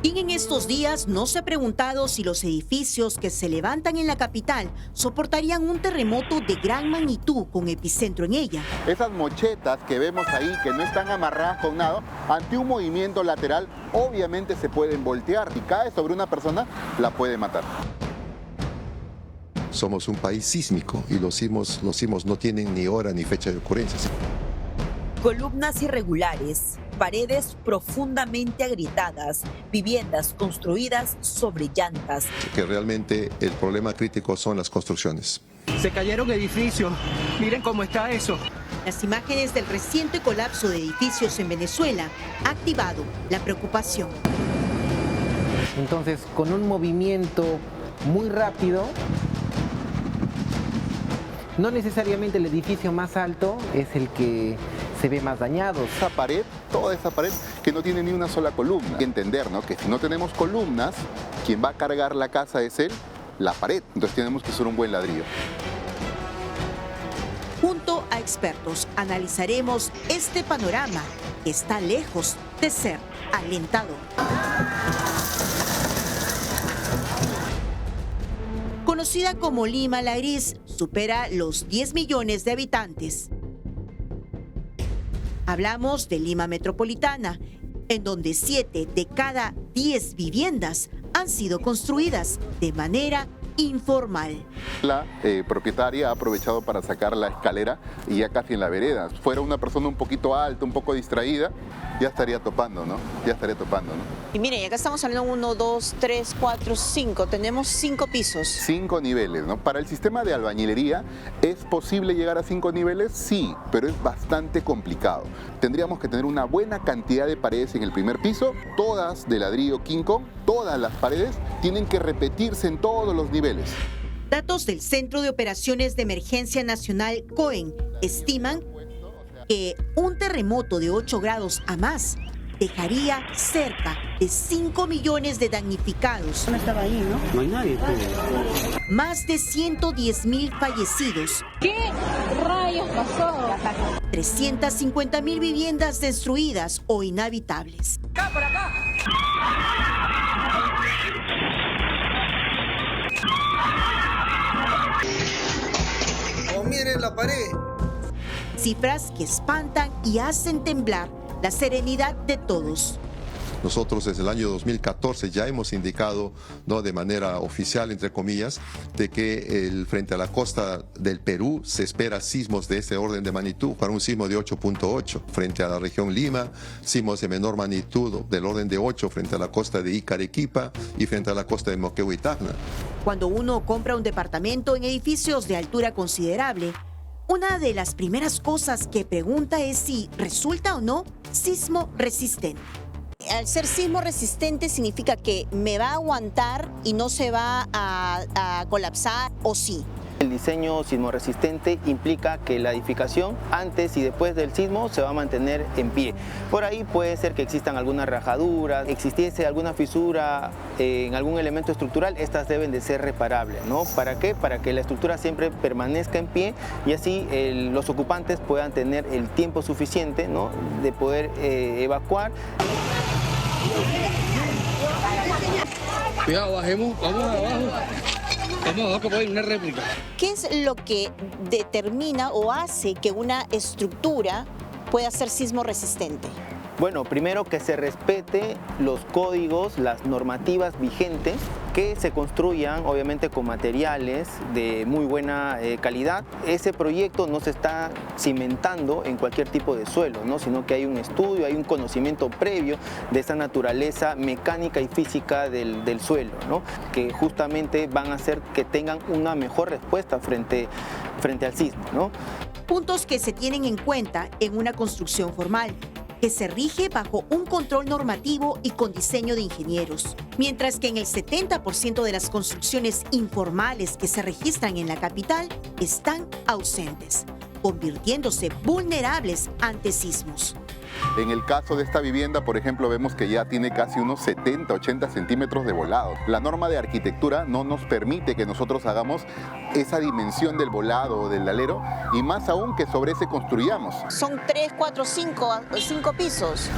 ¿Quién en estos días no se ha preguntado si los edificios que se levantan en la capital soportarían un terremoto de gran magnitud con epicentro en ella? Esas mochetas que vemos ahí, que no están amarradas con nada, ante un movimiento lateral, obviamente se pueden voltear. Si cae sobre una persona, la puede matar. Somos un país sísmico y los sismos no tienen ni hora ni fecha de ocurrencia. Columnas irregulares, paredes profundamente agrietadas, viviendas construidas sobre llantas. Que realmente el problema crítico son las construcciones. Se cayeron edificios, miren cómo está eso. Las imágenes del reciente colapso de edificios en Venezuela han activado la preocupación. Entonces, con un movimiento muy rápido, no necesariamente el edificio más alto es el que se ve más dañado. Esa pared, toda esa pared que no tiene ni una sola columna. Hay que entender, ¿no?, que si no tenemos columnas, quien va a cargar la casa es la pared. Entonces tenemos que usar un buen ladrillo. Junto a expertos analizaremos este panorama que está lejos de ser alentador. Conocida como Lima la Gris, supera los 10 millones de habitantes. Hablamos de Lima Metropolitana, en donde 7 de cada 10 viviendas han sido construidas de manera informal. La propietaria ha aprovechado para sacar la escalera y ya casi en la vereda. Fuera una persona un poquito alta, un poco distraída, ya estaría topando, ¿no? Y miren, acá estamos hablando 1, 2, 3, 4, 5. Tenemos 5 pisos. 5 niveles, ¿no? Para el sistema de albañilería, ¿es posible llegar a 5 niveles? Sí, pero es bastante complicado. Tendríamos que tener una buena cantidad de paredes en el primer piso, todas de ladrillo King Kong, todas las paredes tienen que repetirse en todos los niveles. Datos del Centro de Operaciones de Emergencia Nacional, COEN, estiman que un terremoto de 8 grados a más dejaría cerca de 5 millones de damnificados. No estaba ahí, ¿no? No hay nadie. Más de 110,000 fallecidos. ¿Qué rayos pasó? 350,000 viviendas destruidas o inhabitables. ¡Acá, por acá! ¡Oh, miren la pared! Cifras que espantan y hacen temblar la serenidad de todos. Nosotros desde el año 2014 ya hemos indicado, ¿no?, de manera oficial, entre comillas, de que frente a la costa del Perú se espera sismos de este orden de magnitud, para un sismo de 8.8. Frente a la región Lima, sismos de menor magnitud del orden de 8 frente a la costa de Ica, Arequipa, y frente a la costa de Moquegua y Tacna. Cuando uno compra un departamento en edificios de altura considerable, una de las primeras cosas que pregunta es si resulta o no sismo resistente. Al ser sismo resistente significa que me va a aguantar y no se va a colapsar, ¿o sí? El diseño sismorresistente implica que la edificación antes y después del sismo se va a mantener en pie. Por ahí puede ser que existan algunas rajaduras, existiese alguna fisura en algún elemento estructural, estas deben de ser reparables, ¿no? ¿Para qué? Para que la estructura siempre permanezca en pie y así los ocupantes puedan tener el tiempo suficiente, ¿no?, de poder evacuar. Cuidado, bajemos, vamos abajo. Vamos abajo que puede ir una réplica. ¿Qué es lo que determina o hace que una estructura pueda ser sismo resistente? Bueno, primero que se respete los códigos, las normativas vigentes, que se construyan obviamente con materiales de muy buena calidad. Ese proyecto no se está cimentando en cualquier tipo de suelo, ¿no?, sino que hay un estudio, hay un conocimiento previo de esa naturaleza mecánica y física del suelo, ¿no?, que justamente van a hacer que tengan una mejor respuesta frente al sismo, ¿no? Puntos que se tienen en cuenta en una construcción formal, que se rige bajo un control normativo y con diseño de ingenieros, mientras que en el 70% de las construcciones informales que se registran en la capital están ausentes, convirtiéndose vulnerables ante sismos. En el caso de esta vivienda, por ejemplo, vemos que ya tiene casi unos 70, 80 centímetros de volado. La norma de arquitectura no nos permite que nosotros hagamos esa dimensión del volado o del alero, y más aún que sobre ese construyamos. Son 3, 4, 5 pisos.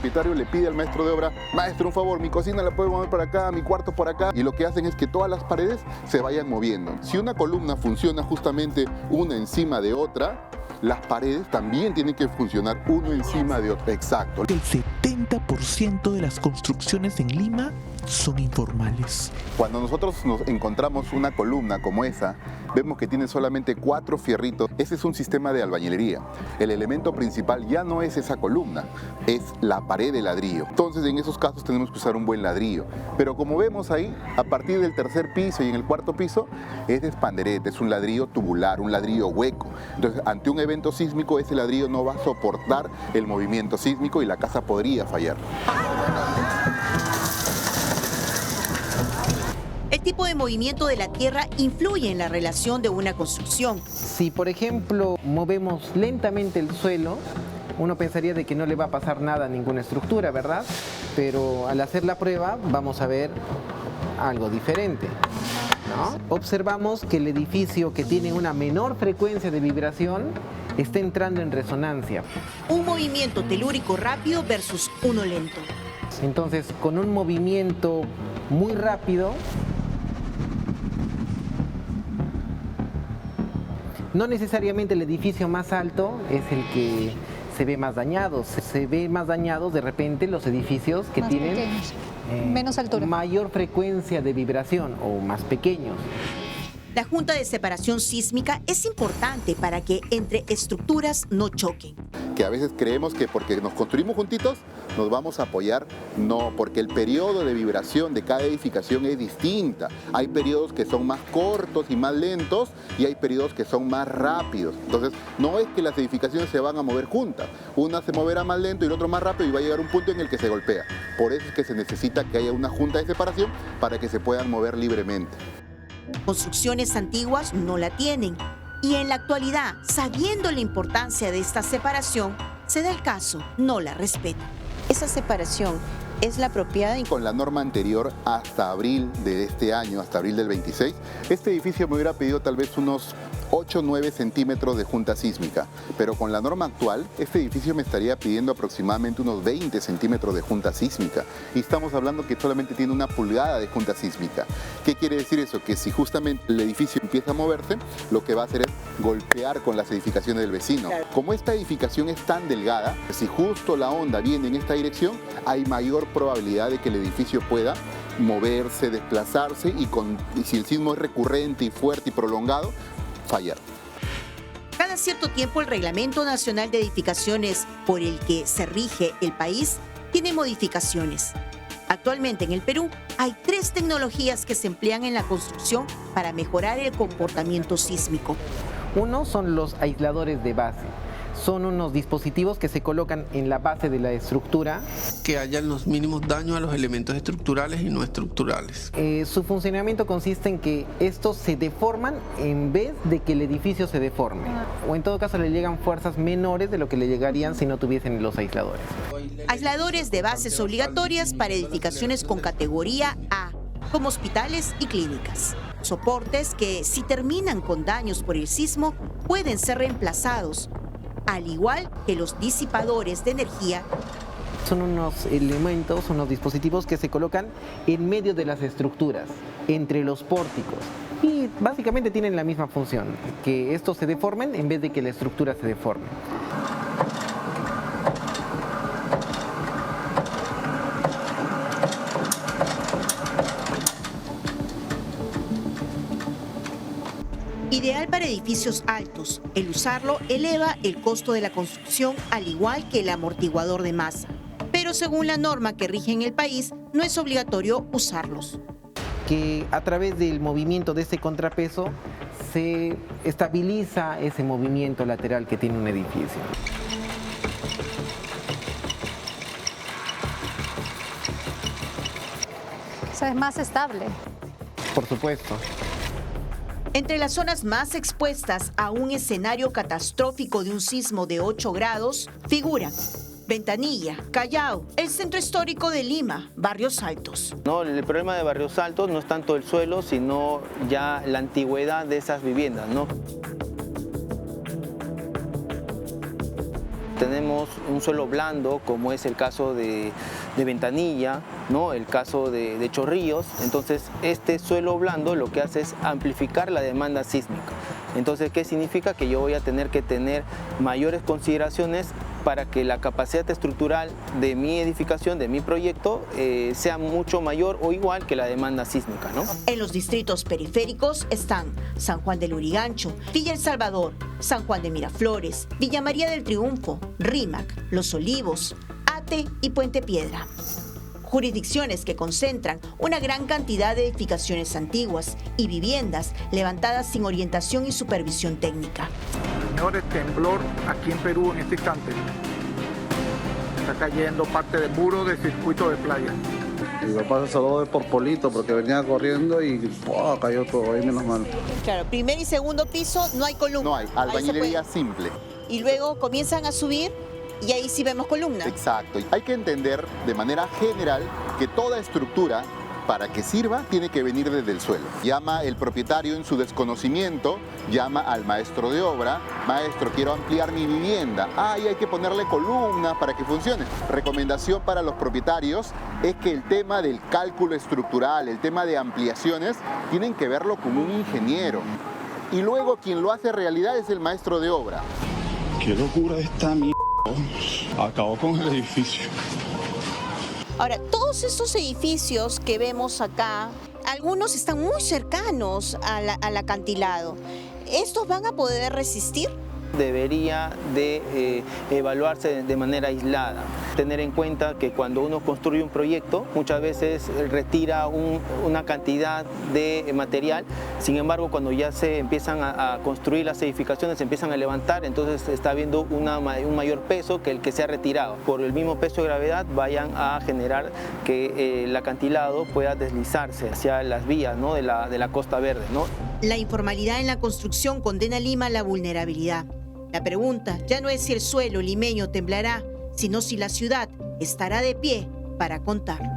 propietario le pide al maestro de obra, maestro, un favor, mi cocina la puedo mover para acá, mi cuarto por acá, y lo que hacen es que todas las paredes se vayan moviendo. Si una columna funciona justamente una encima de otra, las paredes también tienen que funcionar uno encima de otro. Exacto. El 70% de las construcciones en Lima son informales. Cuando nosotros nos encontramos una columna como esa, vemos que tiene solamente 4 fierritos. Ese es un sistema de albañilería. El elemento principal ya no es esa columna, es la pared de ladrillo. Entonces, en esos casos tenemos que usar un buen ladrillo. Pero como vemos ahí, a partir del tercer piso y en el cuarto piso, es de espanderete, es un ladrillo tubular, un ladrillo hueco. Entonces, ante un evento sísmico, ese ladrillo no va a soportar el movimiento sísmico y la casa podría fallar. El tipo de movimiento de la tierra influye en la relación de una construcción. Si, por ejemplo, movemos lentamente el suelo, uno pensaría de que no le va a pasar nada a ninguna estructura, ¿verdad? Pero al hacer la prueba vamos a ver algo diferente, ¿no? Observamos que el edificio que tiene una menor frecuencia de vibración está entrando en resonancia. Un movimiento telúrico rápido versus uno lento. Entonces, con un movimiento muy rápido, no necesariamente el edificio más alto es el que se ve más dañado. Se ve más dañados de repente los edificios que más tienen pequeños, menos altura, mayor frecuencia de vibración o más pequeños. La junta de separación sísmica es importante para que entre estructuras no choquen. Que a veces creemos que porque nos construimos juntitos nos vamos a apoyar. No, porque el periodo de vibración de cada edificación es distinta. Hay periodos que son más cortos y más lentos y hay periodos que son más rápidos. Entonces, no es que las edificaciones se van a mover juntas. Una se moverá más lento y el otro más rápido y va a llegar un punto en el que se golpea. Por eso es que se necesita que haya una junta de separación para que se puedan mover libremente. Construcciones antiguas no la tienen. Y en la actualidad, sabiendo la importancia de esta separación, se da el caso, no la respetan. Esa separación es la apropiada. Con la norma anterior, hasta abril de este año, hasta abril del 26, este edificio me hubiera pedido tal vez unos 8 o 9 centímetros de junta sísmica, pero con la norma actual, este edificio me estaría pidiendo aproximadamente unos 20 centímetros de junta sísmica, y estamos hablando que solamente tiene 1 pulgada de junta sísmica. ¿Qué quiere decir eso? Que si justamente el edificio empieza a moverse, lo que va a hacer es golpear con las edificaciones del vecino. Como esta edificación es tan delgada, si justo la onda viene en esta dirección, hay mayor probabilidad de que el edificio pueda moverse, desplazarse y si el sismo es recurrente y fuerte y prolongado, fallar. Cada cierto tiempo el Reglamento Nacional de Edificaciones por el que se rige el país tiene modificaciones. Actualmente en el Perú hay 3 tecnologías que se emplean en la construcción para mejorar el comportamiento sísmico. Uno son los aisladores de base. Son unos dispositivos que se colocan en la base de la estructura. Que hayan los mínimos daños a los elementos estructurales y no estructurales. Su funcionamiento consiste en que estos se deforman en vez de que el edificio se deforme. O en todo caso le llegan fuerzas menores de lo que le llegarían si no tuviesen los aisladores. Aisladores de bases obligatorias para edificaciones con categoría A, como hospitales y clínicas. Soportes que, si terminan con daños por el sismo, pueden ser reemplazados, al igual que los disipadores de energía. Son unos elementos, unos dispositivos que se colocan en medio de las estructuras, entre los pórticos. Y básicamente tienen la misma función, que estos se deformen en vez de que la estructura se deforme. Ideal para edificios altos. El usarlo eleva el costo de la construcción, al igual que el amortiguador de masa. Pero según la norma que rige en el país, no es obligatorio usarlos. Que a través del movimiento de ese contrapeso se estabiliza ese movimiento lateral que tiene un edificio. O sea, es más estable. Por supuesto. Entre las zonas más expuestas a un escenario catastrófico de un sismo de 8 grados figuran Ventanilla, Callao, el centro histórico de Lima, Barrios Altos. No, el problema de Barrios Altos no es tanto el suelo, sino ya la antigüedad de esas viviendas, ¿no? tenemos un suelo blando, como es el caso de Ventanilla, ¿no? El caso de Chorrillos. Entonces, este suelo blando lo que hace es amplificar la demanda sísmica. Entonces, ¿qué significa? Que yo voy a tener que tener mayores consideraciones para que la capacidad estructural de mi edificación, de mi proyecto, sea mucho mayor o igual que la demanda sísmica, ¿no? En los distritos periféricos están San Juan del Lurigancho, Villa El Salvador, San Juan de Miraflores, Villa María del Triunfo, Rímac, Los Olivos, Ate y Puente Piedra. Jurisdicciones que concentran una gran cantidad de edificaciones antiguas y viviendas levantadas sin orientación y supervisión técnica. Señores, temblor aquí en Perú en este instante. Está cayendo parte del muro del circuito de playa. Mi papá se salvó de por polito porque venía corriendo y cayó todo ahí, menos mal. Claro, primer y segundo piso no hay columna. No hay, albañilería simple. Y luego comienzan a subir y ahí sí vemos columna. Exacto. Hay que entender de manera general que toda estructura, para que sirva, tiene que venir desde el suelo. Llama el propietario en su desconocimiento, llama al maestro de obra, maestro, quiero ampliar mi vivienda. Y hay que ponerle columnas para que funcione. Recomendación para los propietarios es que el tema del cálculo estructural, el tema de ampliaciones, tienen que verlo como un ingeniero. Y luego quien lo hace realidad es el maestro de obra. Qué locura esta mierda. Acabó con el edificio. Ahora, todos estos edificios que vemos acá, algunos están muy cercanos al acantilado. ¿Estos van a poder resistir? Debería de evaluarse de manera aislada. Tener en cuenta que cuando uno construye un proyecto, muchas veces retira una cantidad de material. Sin embargo, cuando ya se empiezan a construir las edificaciones, se empiezan a levantar, entonces está habiendo un mayor peso que el que se ha retirado. Por el mismo peso de gravedad vayan a generar que el acantilado pueda deslizarse hacia las vías, ¿no? de la Costa Verde, ¿no? La informalidad en la construcción condena a Lima a la vulnerabilidad. La pregunta ya no es si el suelo limeño temblará, sino si la ciudad estará de pie para contarlo.